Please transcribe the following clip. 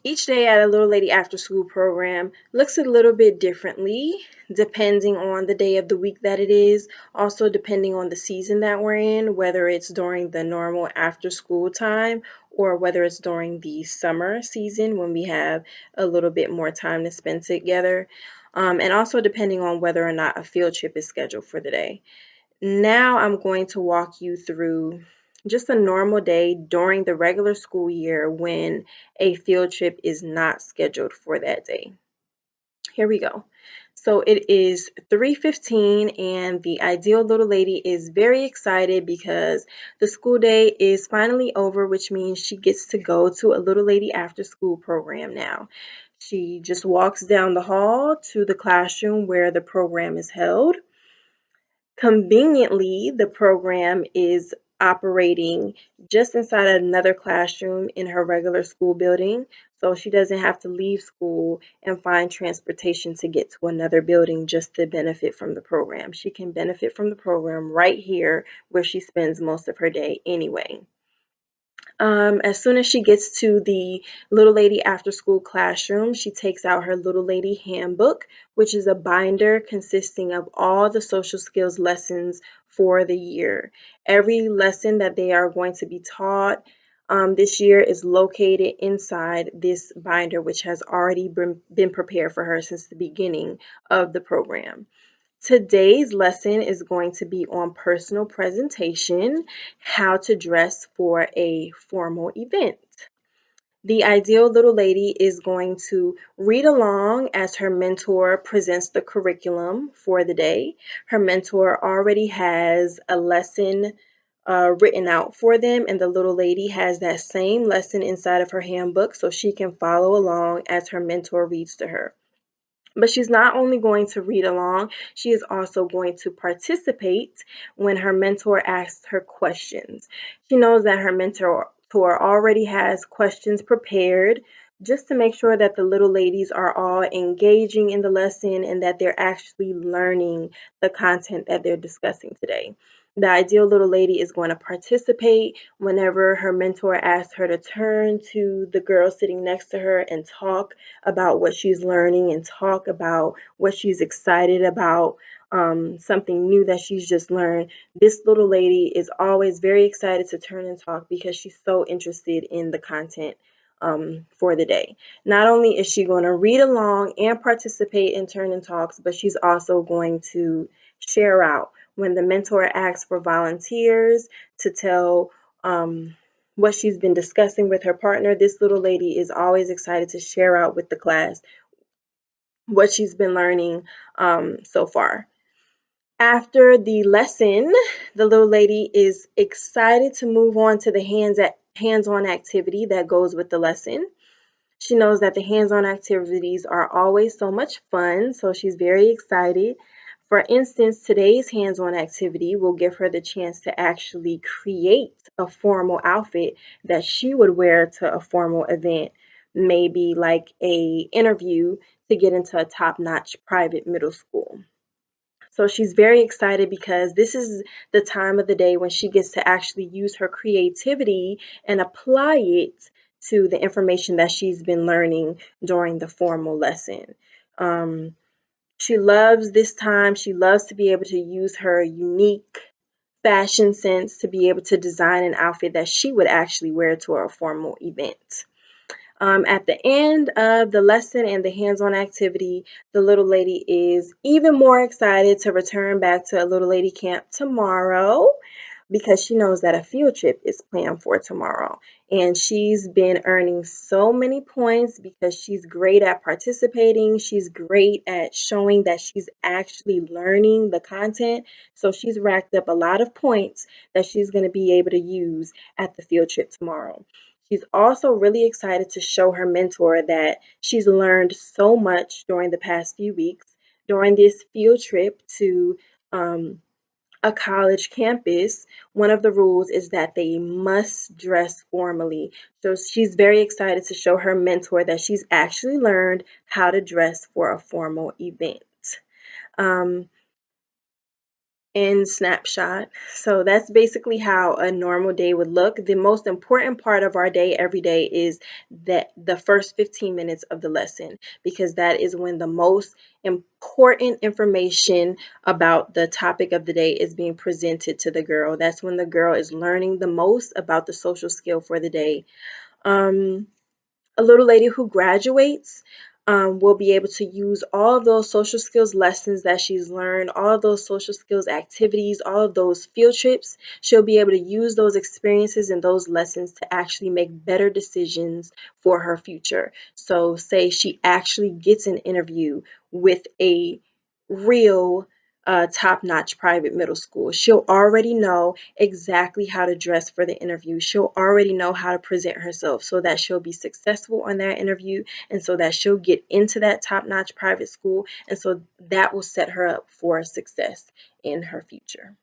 Each day at a Little Lady After School program looks a little bit differently depending on the day of the week that it is, also depending on the season that we're in, whether it's during the normal after school time or whether it's during the summer season when we have a little bit more time to spend together, and also depending on whether or not a field trip is scheduled for the day. Now I'm going to walk you through just a normal day during the regular school year when a field trip is not scheduled for that day. Here we go. So it is 3:15 and the ideal little lady is very excited because the school day is finally over, which means she gets to go to a Little Lady After School program now. She just walks down the hall to the classroom where the program is held. Conveniently, the program is operating just inside another classroom in her regular school building, so she doesn't have to leave school and find transportation to get to another building just to benefit from the program. She can benefit from the program right here where she spends most of her day anyway. As soon as she gets to the Little Lady After School classroom, she takes out her Little Lady Handbook, which is a binder consisting of all the social skills lessons for the year. Every lesson that they are going to be taught this year is located inside this binder, which has already been prepared for her since the beginning of the program. Today's lesson is going to be on personal presentation, how to dress for a formal event. The ideal little lady is going to read along as her mentor presents the curriculum for the day. Her mentor already has a lesson written out for them, and the little lady has that same lesson inside of her handbook so she can follow along as her mentor reads to her. But she's not only going to read along, she is also going to participate when her mentor asks her questions. She knows that her mentor already has questions prepared just to make sure that the little ladies are all engaging in the lesson and that they're actually learning the content that they're discussing today. The ideal little lady is going to participate whenever her mentor asks her to turn to the girl sitting next to her and talk about what she's learning and talk about what she's excited about, something new that she's just learned. This little lady is always very excited to turn and talk because she's so interested in the content for the day. Not only is she going to read along and participate in turn and talks, but she's also going to share out when the mentor asks for volunteers to tell what she's been discussing with her partner. This little lady is always excited to share out with the class what she's been learning so far. After the lesson, the little lady is excited to move on to the hands-on activity that goes with the lesson. She knows that the hands-on activities are always so much fun, so she's very excited. For instance, today's hands-on activity will give her the chance to actually create a formal outfit that she would wear to a formal event, maybe like a interview to get into a top-notch private middle school. So she's very excited because this is the time of the day when she gets to actually use her creativity and apply it to the information that she's been learning during the formal lesson. She loves this time. She loves to be able to use her unique fashion sense to be able to design an outfit that she would actually wear to a formal event. At the end of the lesson and the hands-on activity, the little lady is even more excited to return back to a Little Lady Camp tomorrow because she knows that a field trip is planned for tomorrow. And she's been earning so many points because she's great at participating. She's great at showing that she's actually learning the content. So she's racked up a lot of points that she's going to be able to use at the field trip tomorrow. She's also really excited to show her mentor that she's learned so much during the past few weeks. During this field trip to a college campus, one of the rules is that they must dress formally. So she's very excited to show her mentor that she's actually learned how to dress for a formal event. Um, in snapshot. So that's basically how a normal day would look. The most important part of our day every day is that the first 15 minutes of the lesson, because that is when the most important information about the topic of the day is being presented to the girl. That's when the girl is learning the most about the social skill for the day. Um, a little lady who graduates will be able to use all of those social skills lessons that she's learned, all of those social skills activities, all of those field trips. She'll be able to use those experiences and those lessons to actually make better decisions for her future. So, say she actually gets an interview with a real top-notch private middle school. She'll already know exactly how to dress for the interview. She'll already know how to present herself so that she'll be successful on that interview and so that she'll get into that top-notch private school, and so that will set her up for success in her future.